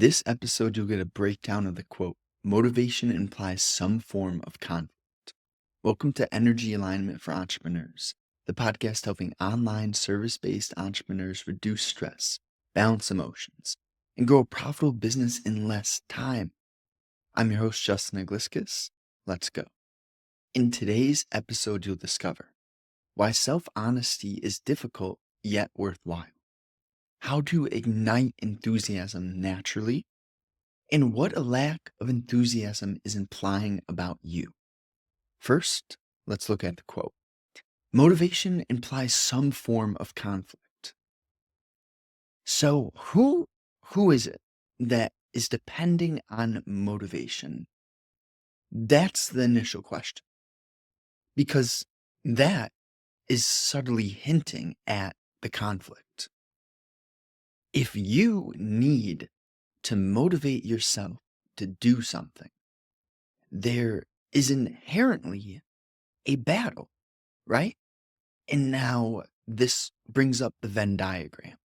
In this episode, you'll get a breakdown of the quote, motivation implies some form of conflict. Welcome to Energy Alignment for Entrepreneurs, the podcast helping online service-based entrepreneurs reduce stress, balance emotions, and grow a profitable business in less time. I'm your host, Justin Igliscus. Let's go. In today's episode, you'll discover why self-honesty is difficult yet worthwhile, how to ignite enthusiasm naturally, and what a lack of enthusiasm is implying about you. First, let's look at the quote. Motivation implies some form of conflict. So who is it that is depending on motivation? That's the initial question, because that is subtly hinting at the conflict. If you need to motivate yourself to do something, there is inherently a battle, right? And now this brings up the Venn diagram,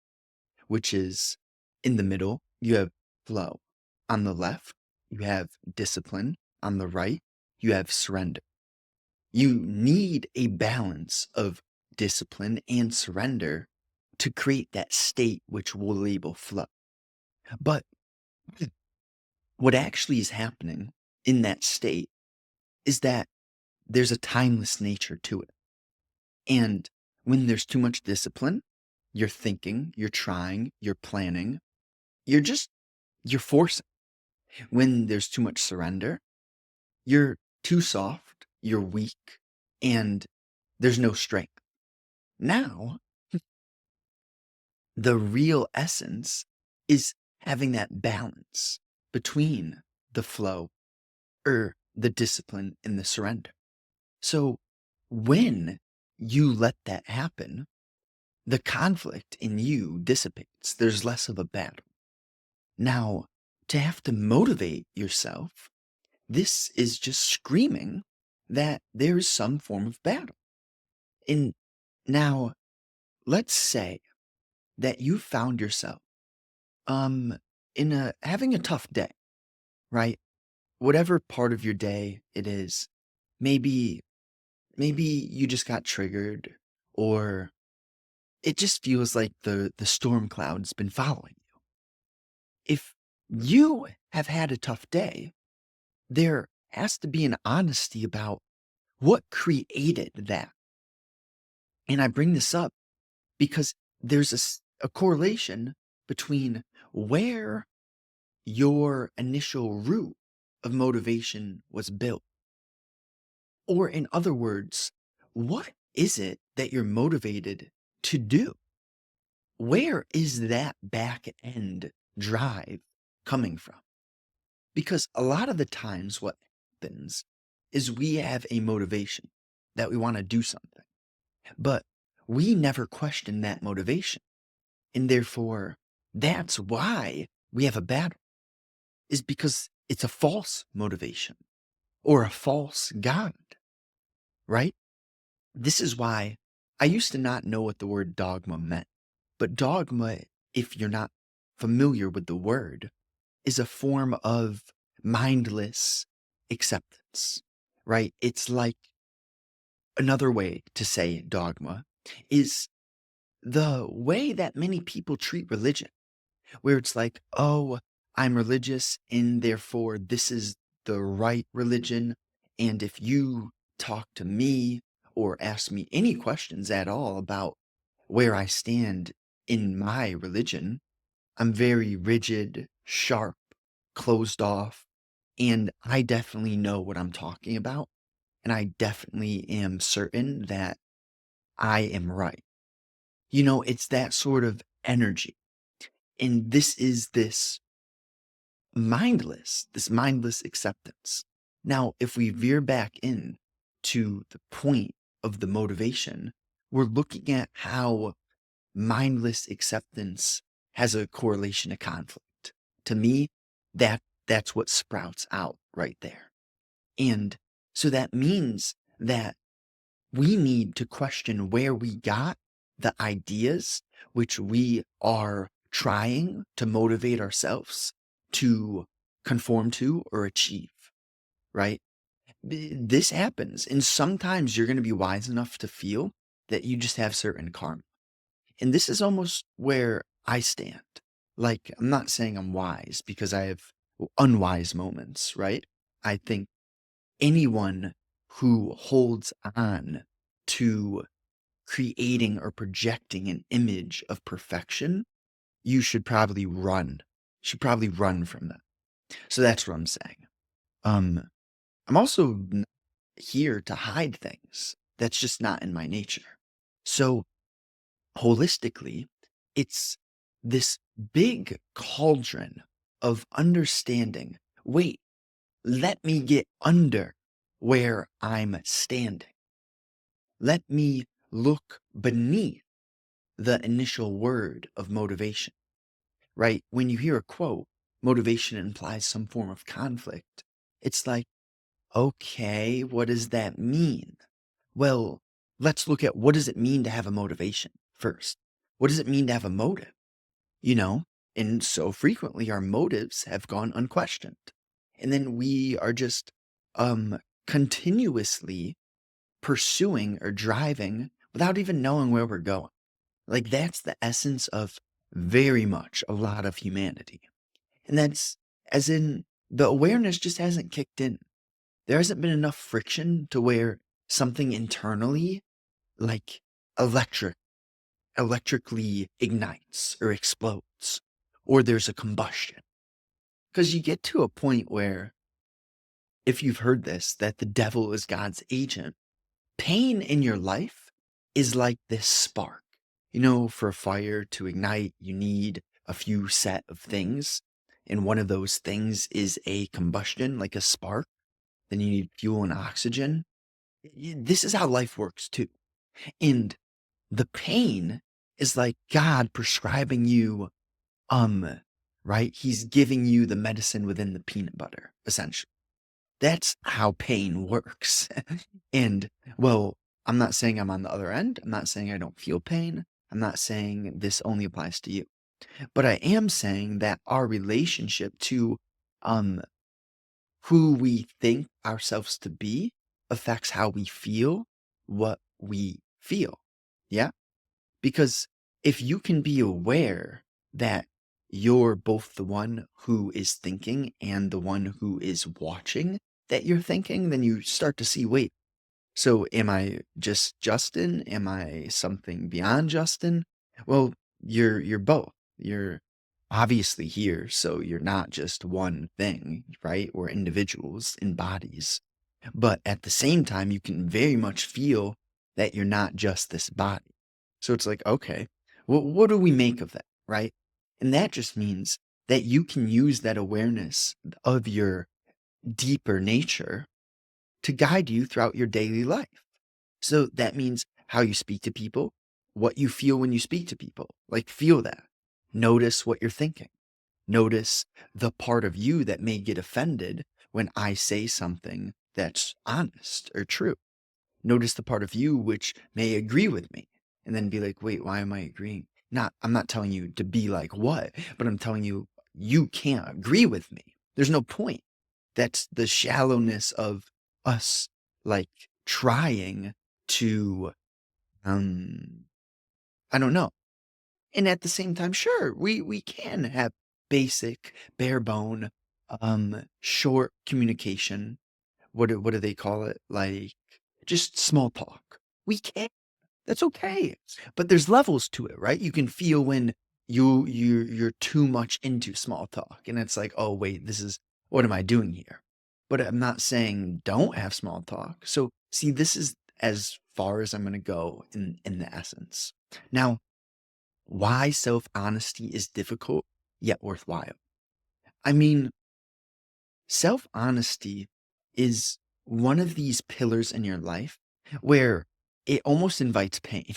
which is in the middle, you have flow. On the left, you have discipline. On the right, you have surrender. You need a balance of discipline and surrender to create that state which we'll label flow. But what actually is happening in that state is that there's a timeless nature to it. And when there's too much discipline, you're thinking, you're trying, you're planning, you're forcing. When there's too much surrender, you're too soft, you're weak, and there's no strength. Now, the real essence is having that balance between the flow or the discipline and the surrender. So when you let that happen, the conflict in you dissipates. There's less of a battle. Now, to have to motivate yourself, this is just screaming that there is some form of battle. And now, let's say that you found yourself having a tough day, right? Whatever part of your day it is, maybe you just got triggered, or it just feels like the storm cloud's been following you. If you have had a tough day, there has to be an honesty about what created that. And I bring this up because there's a correlation between where your initial root of motivation was built. Or in other words, what is it that you're motivated to do? Where is that back end drive coming from? Because a lot of the times what happens is we have a motivation that we want to do something, but we never question that motivation. And therefore, that's why we have a battle, is because it's a false motivation or a false God, right? This is why I used to not know what the word dogma meant. But dogma, if you're not familiar with the word, is a form of mindless acceptance, right? It's like another way to say dogma is the way that many people treat religion, where it's like, oh, I'm religious and therefore this is the right religion. And if you talk to me or ask me any questions at all about where I stand in my religion, I'm very rigid, sharp, closed off, and I definitely know what I'm talking about. And I definitely am certain that I am right. It's that sort of energy. And this mindless acceptance. Now, if we veer back in to the point of the motivation, we're looking at how mindless acceptance has a correlation to conflict. To me, that's what sprouts out right there. And so that means that we need to question where we got the ideas which we are trying to motivate ourselves to conform to or achieve, right? This happens. And sometimes you're going to be wise enough to feel that you just have certain karma. And this is almost where I stand. Like, I'm not saying I'm wise because I have unwise moments, right? I think anyone who holds on to creating or projecting an image of perfection, you should probably run. Should probably run from that. So that's what I'm saying. Um, I'm also here to hide things. That's just not in my nature. So holistically, it's this big cauldron of understanding. Wait, let me get under where I'm standing. Let me look beneath the initial word of motivation, right? When you hear a quote, motivation implies some form of conflict. It's like, okay, what does that mean? Well, let's look at what does it mean to have a motivation first? What does it mean to have a motive? You know? And so frequently our motives have gone unquestioned. And then we are just um continuously pursuing or driving without even knowing where we're going. Like that's the essence of very much a lot of humanity. And that's as in the awareness just hasn't kicked in. There hasn't been enough friction to where something internally, like electric, electrically ignites or explodes, or there's a combustion. Because you get to a point where, if you've heard this, that the devil is God's agent, pain in your life is like this spark. You know, for a fire to ignite, you need a few set of things. And one of those things is a combustion, like a spark. Then you need fuel and oxygen. This is how life works too. And the pain is like God prescribing you, um, right? He's giving you the medicine within the peanut butter, essentially. That's how pain works. And well, I'm not saying I'm on the other end. I'm not saying I don't feel pain. I'm not saying this only applies to you. But I am saying that our relationship to um who we think ourselves to be affects how we feel what we feel. Yeah? Because if you can be aware that you're both the one who is thinking and the one who is watching that you're thinking, then you start to see, wait, so am I just Justin? Am I something beyond Justin? Well, you're both. You're obviously here, so you're not just one thing, right? We're individuals in bodies. But at the same time, you can very much feel that you're not just this body. So it's like, okay, well, what do we make of that, right? And that just means that you can use that awareness of your deeper nature to guide you throughout your daily life. So that means how you speak to people, what you feel when you speak to people. Like, feel that. Notice what you're thinking. Notice the part of you that may get offended when I say something that's honest or true. Notice the part of you which may agree with me and then be like, wait, why am I agreeing? I'm not telling you to be like what, but I'm telling you, you can't agree with me. There's no point. That's the shallowness of us, like trying to, um, I don't know. And at the same time, sure, we can have basic, bare bone, short communication. What do they call it? Like just small talk. We can. That's okay. But there's levels to it, right? You can feel when you're too much into small talk, and it's like, oh wait, this is what am I doing here? But I'm not saying don't have small talk. So see, this is as far as I'm going to go in the essence. Now, why self honesty is difficult yet worthwhile. I mean, self honesty is one of these pillars in your life where it almost invites pain,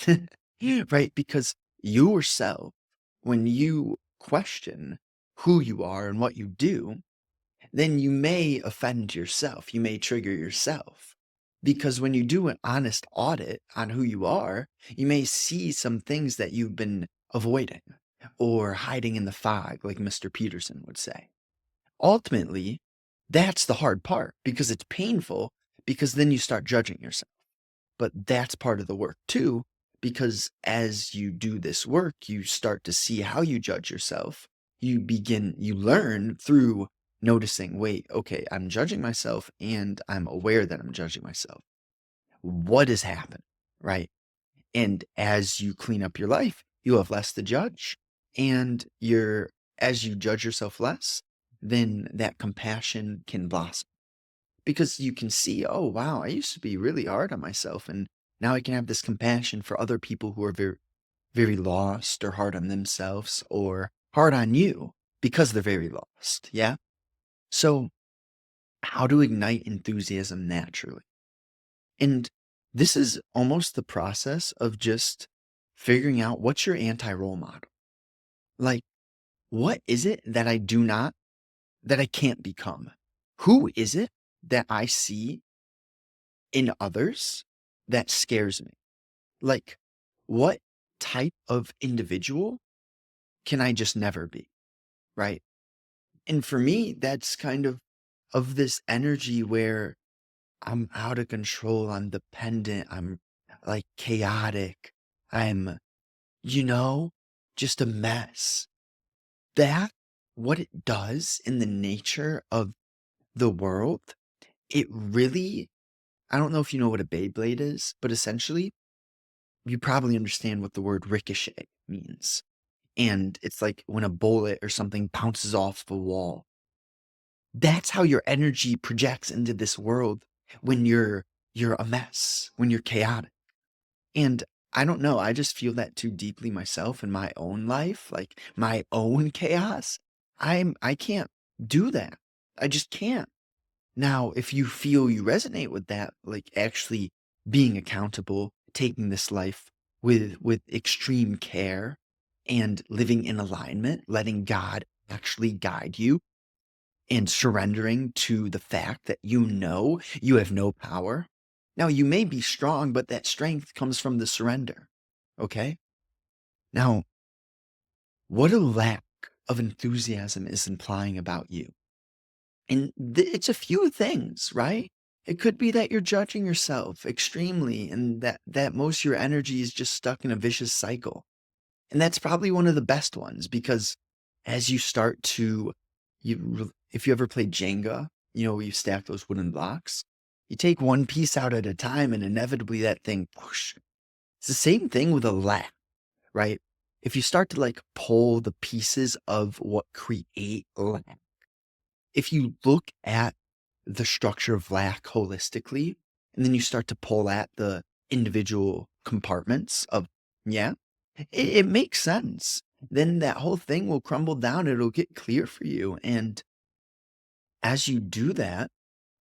right? Because yourself, when you question who you are and what you do, then you may offend yourself. You may trigger yourself. Because when you do an honest audit on who you are, you may see some things that you've been avoiding or hiding in the fog, like Mr. Peterson would say. ultimately, that's the hard part because it's painful because then you start judging yourself. But that's part of the work too, because as you do this work, you start to see how you judge yourself. You learn through noticing, wait, okay, I'm judging myself and I'm aware that I'm judging myself. What has happened? Right. And as you clean up your life, you have less to judge. And as you judge yourself less, then that compassion can blossom because you can see, oh, wow, I used to be really hard on myself. And now I can have this compassion for other people who are very, very lost or hard on themselves or hard on you because they're very lost. Yeah. So, how to ignite enthusiasm naturally? And this is almost the process of just figuring out what's your anti role model. Like, what is it that that I can't become? Who is it that I see in others that scares me? Like, what type of individual can I just never be? Right. And for me, that's kind of this energy where I'm out of control, I'm dependent, I'm like chaotic, I'm, you know, just a mess. That what it does in the nature of the world, it really I don't know if you know what a Beyblade is, but essentially, you probably understand what the word ricochet means. And it's like when a bullet or something bounces off the wall. That's how your energy projects into this world when you're a mess, when you're chaotic. And I don't know, I just feel that too deeply myself in my own life, like my own chaos. I can't do that. I just can't. Now, if you feel you resonate with that, like actually being accountable, taking this life with extreme care and living in alignment, letting God actually guide you and surrendering to the fact that you know you have no power. Now, you may be strong, but that strength comes from the surrender. Okay? Now, what a lack of enthusiasm is implying about you. And it's a few things, right? It could be that you're judging yourself extremely and that most of your energy is just stuck in a vicious cycle. And that's probably one of the best ones because as you start to if you ever played Jenga, you know, where you stack those wooden blocks, you take one piece out at a time and inevitably that thing whoosh. It's the same thing with a lack, right? If you start to like pull the pieces of what create lack, if you look at the structure of lack holistically, and then you start to pull at the individual compartments of, yeah, it makes sense. Then that whole thing will crumble down. It'll get clear for you. And as you do that,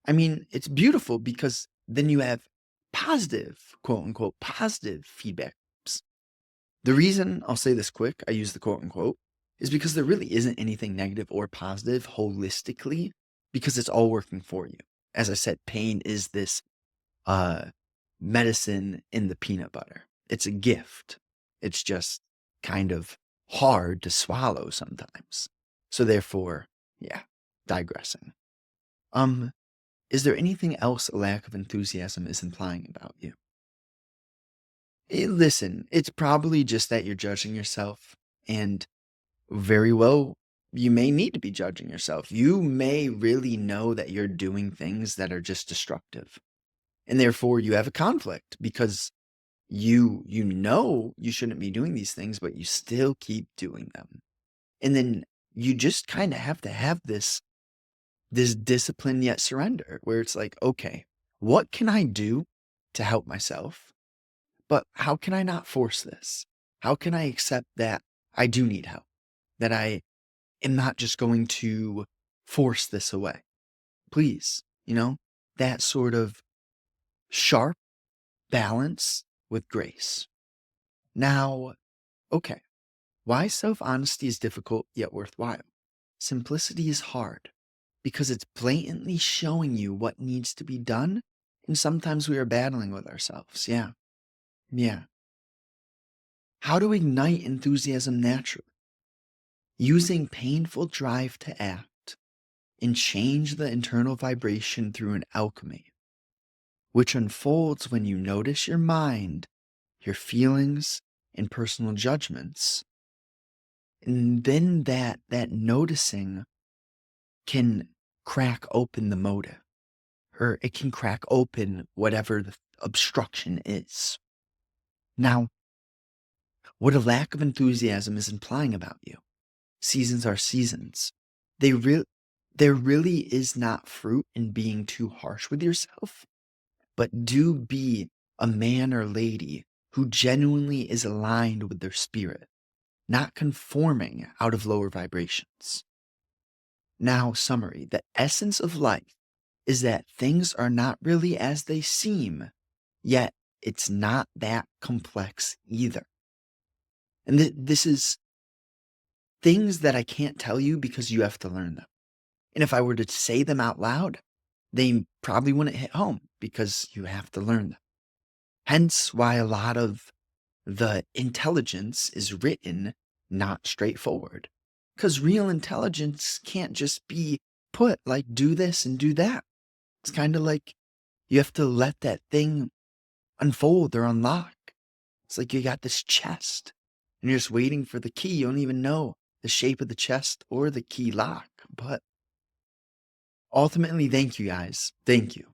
I mean, it's beautiful because then you have positive, quote unquote, positive feedback. The reason I'll say this quick, I use the quote unquote, is because there really isn't anything negative or positive holistically because it's all working for you. As I said, pain is this uh, medicine in the peanut butter. It's a gift. It's just kind of hard to swallow sometimes. So therefore, yeah, digressing. Um, is there anything else a lack of enthusiasm is implying about you? Listen, it's probably just that you're judging yourself, and very well, you may need to be judging yourself. You may really know that you're doing things that are just destructive, and therefore you have a conflict because you know you shouldn't be doing these things, but you still keep doing them. And then you just kind of have to have this discipline yet surrender where it's like, okay, what can I do to help myself? But how can I not force this? How can I accept that I do need help? That I am not just going to force this away. Please, that sort of sharp balance with grace. Now, okay, why self honesty is difficult yet worthwhile? Simplicity is hard because it's blatantly showing you what needs to be done. And sometimes we are battling with ourselves. Yeah. Yeah. How to ignite enthusiasm naturally? Using painful drive to act. and change the internal vibration through an alchemy, which unfolds when you notice your mind, your feelings, and personal judgments. And then that noticing can crack open the motive, or it can crack open whatever the obstruction is. Now, what a lack of enthusiasm is implying about you. Seasons are seasons. They real There really is not fruit in being too harsh with yourself, but do be a man or lady who genuinely is aligned with their spirit, not conforming out of lower vibrations. Now, summary: the essence of life is that things are not really as they seem, yet it's not that complex either. And this is things that I can't tell you because you have to learn them. And if I were to say them out loud, they probably wouldn't hit home because you have to learn them. Hence why a lot of the intelligence is written not straightforward. Because real intelligence can't just be put like do this and do that. It's kind of like you have to let that thing unfold or unlock. It's like you got this chest and you're just waiting for the key. You don't even know the shape of the chest or the key lock. But ultimately, thank you guys. Thank you.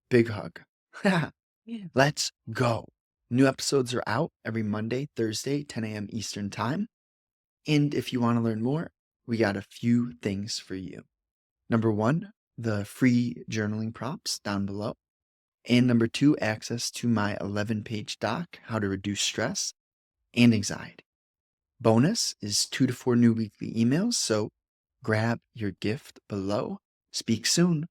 Big hug. Yeah. Let's go. New episodes are out every Monday, Thursday, 10 a.m. Eastern Time. And if you want to learn more, we got a few things for you. Number one, the free journaling prompts down below. And number two, access to my 11-page doc, How to Reduce Stress and Anxiety. Bonus is 2 to 4 new weekly emails, so grab your gift below. Speak soon.